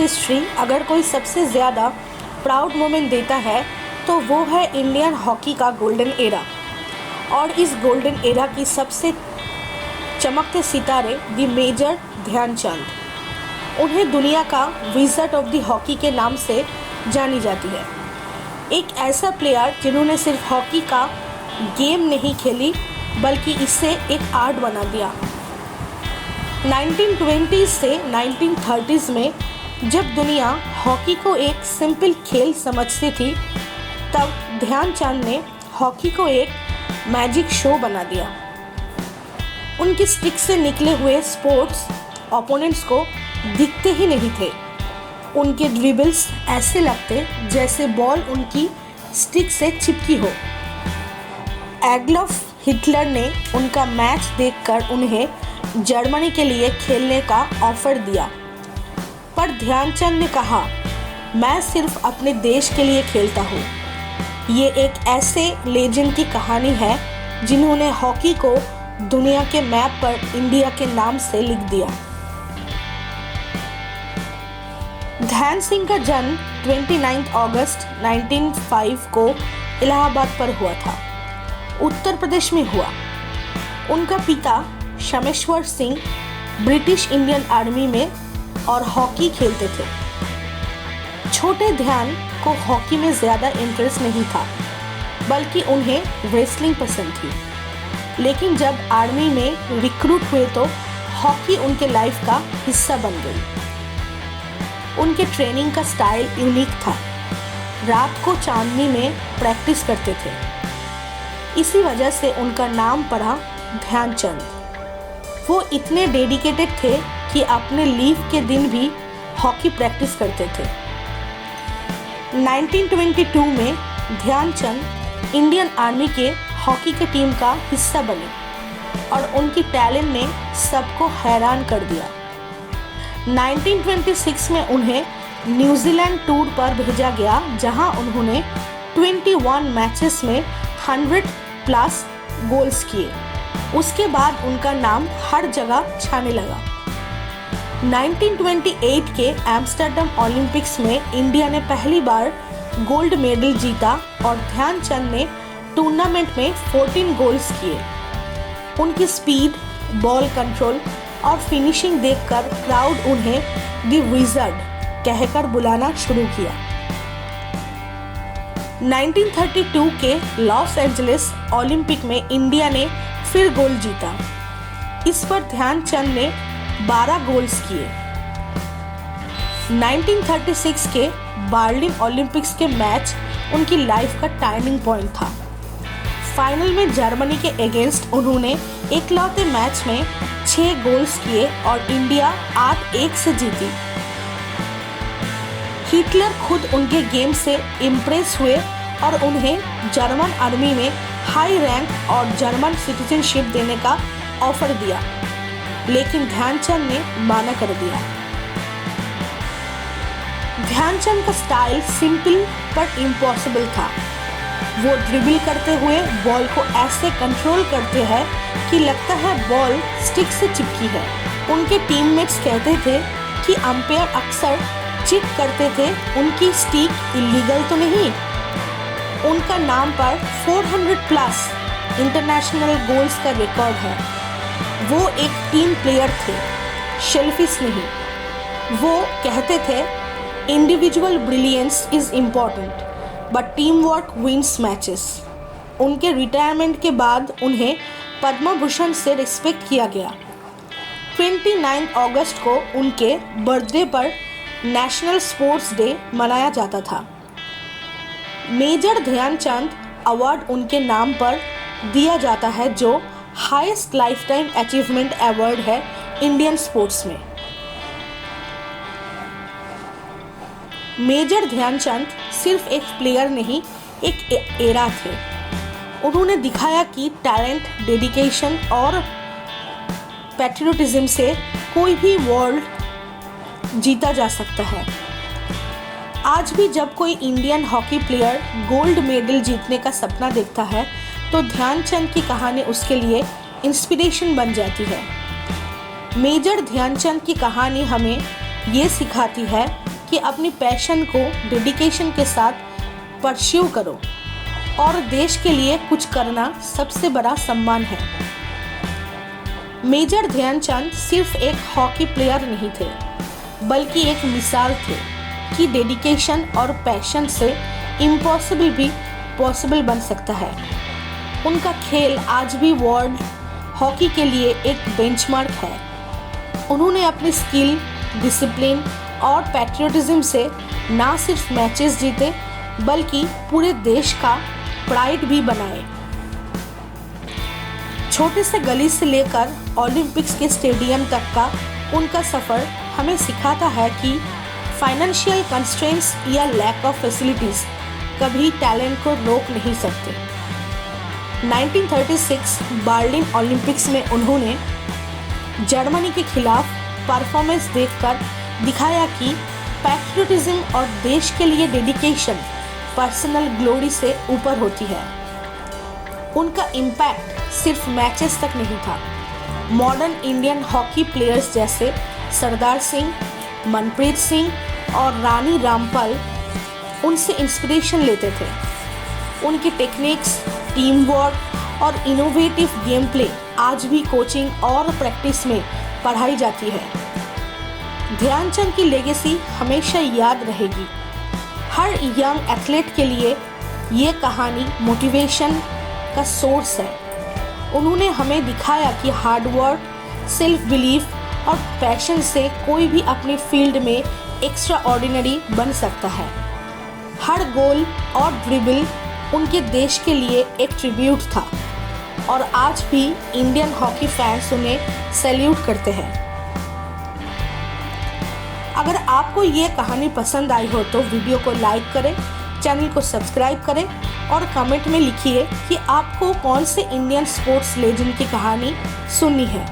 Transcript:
History अगर कोई सबसे ज़्यादा प्राउड मोमेंट देता है तो वो है इंडियन हॉकी का गोल्डन एरा। और इस गोल्डन एरा की सबसे चमकते सितारे द मेजर ध्यानचंद। उन्हें दुनिया का विज़र्ड ऑफ द हॉकी के नाम से जानी जाती है। एक ऐसा प्लेयर जिन्होंने सिर्फ हॉकी का गेम नहीं खेली बल्कि इसे एक आर्ट बना दिया। 1920s से 1930s में जब दुनिया हॉकी को एक सिंपल खेल समझती थी, तब ध्यानचंद ने हॉकी को एक मैजिक शो बना दिया। उनकी स्टिक से निकले हुए स्पोर्ट्स ओपोनेंट्स को दिखते ही नहीं थे। उनके ड्रिबल्स ऐसे लगते जैसे बॉल उनकी स्टिक से चिपकी हो। एडोल्फ हिटलर ने उनका मैच देखकर उन्हें जर्मनी के लिए खेलने का ऑफर दिया, पर ध्यानचंद ने कहा, मैं सिर्फ अपने देश के लिए खेलता हूँ। ये एक ऐसे लेजेंड की कहानी है जिन्होंने हॉकी को दुनिया के मैप पर इंडिया के नाम से लिख दिया। ध्यान सिंह का जन्म 29 अगस्त 1905 को इलाहाबाद पर हुआ था, उत्तर प्रदेश में हुआ। उनका पिता शमेश्वर सिंह ब्रिटिश इंडियन आर्मी में और हॉकी खेलते थे। छोटे ध्यान को हॉकी में ज़्यादा इंटरेस्ट नहीं था, बल्कि उन्हें रेसलिंग पसंद थी। लेकिन जब आर्मी में रिक्रूट हुए तो हॉकी उनके लाइफ का हिस्सा बन गई। उनके ट्रेनिंग का स्टाइल यूनिक था। रात को चांदनी में प्रैक्टिस करते थे। इसी वजह से उनका नाम पड़ा ध्यानचंद। वो इतने डेडिकेटेड थे कि अपने लीव के दिन भी हॉकी प्रैक्टिस करते थे। 1922 में ध्यानचंद इंडियन आर्मी के हॉकी के टीम का हिस्सा बने और उनकी टैलेंट ने सबको हैरान कर दिया। 1926 में उन्हें न्यूजीलैंड टूर पर भेजा गया, जहां उन्होंने 21 मैचेस में 100+ गोल्स किए। उसके बाद उनका नाम हर जगह छाने लगा। 1928 के एम्स्टर्डम ओलंपिक्स में इंडिया ने पहली बार गोल्ड मेडल जीता और ध्यानचंद ने टूर्नामेंट में 14 गोल्स किए। उनकी स्पीड, बॉल कंट्रोल और फिनिशिंग देखकर क्राउड उन्हें द विज़र्ड कहकर बुलाना शुरू किया। 1932 के लॉस एंजलिस ओलंपिक में इंडिया ने फिर गोल्ड जीता। इस पर ध्यानचंद ने 12 गोल्स किए। 1936 के बर्लिन ओलंपिक्स के मैच उनकी लाइफ का टर्निंग पॉइंट था। फाइनल में जर्मनी के अगेंस्ट उन्होंने इकलौते मैच में 6 गोल्स किए और इंडिया 8-1 से जीती। हिटलर खुद उनके गेम से इम्प्रेस हुए और उन्हें जर्मन आर्मी में हाई रैंक और जर्मन सिटीजनशिप देने का ऑफर दिया, लेकिन ध्यानचंद ने माना कर दिया। ध्यानचंद का स्टाइल सिंपल पर इम्पॉसिबल था। वो ड्रिबल करते हुए बॉल को ऐसे कंट्रोल करते हैं कि लगता है बॉल स्टिक से चिपकी है। उनके टीममेट्स कहते थे कि अंपायर अक्सर चीट करते थे, उनकी स्टिक इलीगल तो नहीं। उनका नाम पर 400+ इंटरनेशनल गोल्स का रिकॉर्ड है। वो एक टीम प्लेयर थे, शेल्फिश नहीं। वो कहते थे, individual brilliance is important but team work wins matches. उनके रिटायरमेंट के बाद उन्हें पद्म भूषण से रिस्पेक्ट किया गया। 29 अगस्त को उनके बर्थडे पर नेशनल स्पोर्ट्स डे मनाया जाता था। मेजर ध्यानचंद अवार्ड उनके नाम पर दिया जाता है, जो highest life time achievement award है इंडियन स्पोर्ट्स में। मेजर ध्यानचंद सिर्फ एक प्लेयर नहीं, एक एरा थे। उन्होंने दिखाया कि टैलेंट, डेडिकेशन और पैट्रियोटिज्म से कोई भी वर्ल्ड जीता जा सकता है। आज भी जब कोई Indian hockey player gold medal जीतने का सपना देखता है तो ध्यानचंद की कहानी उसके लिए इंस्पिरेशन बन जाती है। मेजर ध्यानचंद की कहानी हमें ये सिखाती है कि अपनी पैशन को डेडिकेशन के साथ परस्यू करो और देश के लिए कुछ करना सबसे बड़ा सम्मान है। मेजर ध्यानचंद सिर्फ एक हॉकी प्लेयर नहीं थे, बल्कि एक मिसाल थे कि डेडिकेशन और पैशन से इम्पॉसिबल भी पॉसिबल बन सकता है। उनका खेल आज भी वर्ल्ड हॉकी के लिए एक बेंचमार्क है। उन्होंने अपनी स्किल, डिसिप्लिन और पैट्रियटिज्म से ना सिर्फ मैचेस जीते, बल्कि पूरे देश का प्राइड भी बनाए। छोटे से गली से लेकर ओलंपिक्स के स्टेडियम तक का उनका सफ़र हमें सिखाता है कि फाइनेंशियल कंस्ट्रेंट्स या लैक ऑफ फैसिलिटीज़ कभी टैलेंट को रोक नहीं सकते। 1936 बर्लिन ओलंपिक्स में उन्होंने जर्मनी के खिलाफ परफॉर्मेंस देखकर दिखाया कि पैट्रियटिज्म और देश के लिए डेडिकेशन पर्सनल ग्लोरी से ऊपर होती है। उनका इम्पैक्ट सिर्फ मैचेस तक नहीं था। मॉडर्न इंडियन हॉकी प्लेयर्स जैसे सरदार सिंह, मनप्रीत सिंह और रानी रामपाल उनसे इंस्पिरेशन लेते थे। उनकी टेक्निक्स, टीम वर्क और इनोवेटिव गेम प्ले आज भी कोचिंग और प्रैक्टिस में पढ़ाई जाती है। ध्यानचंद की लेगेसी हमेशा याद रहेगी। हर यंग एथलीट के लिए ये कहानी मोटिवेशन का सोर्स है। उन्होंने हमें दिखाया कि हार्ड वर्क, सेल्फ बिलीफ और पैशन से कोई भी अपनी फील्ड में एक्स्ट्रा ऑर्डिनरी बन सकता है। हर गोल और ड्रिबल उनके देश के लिए एक ट्रिब्यूट था और आज भी इंडियन हॉकी फैंस उन्हें सैल्यूट करते हैं। अगर आपको ये कहानी पसंद आई हो तो वीडियो को लाइक करें, चैनल को सब्सक्राइब करें और कमेंट में लिखिए कि आपको कौन से इंडियन स्पोर्ट्स लेजेंड की कहानी सुननी है।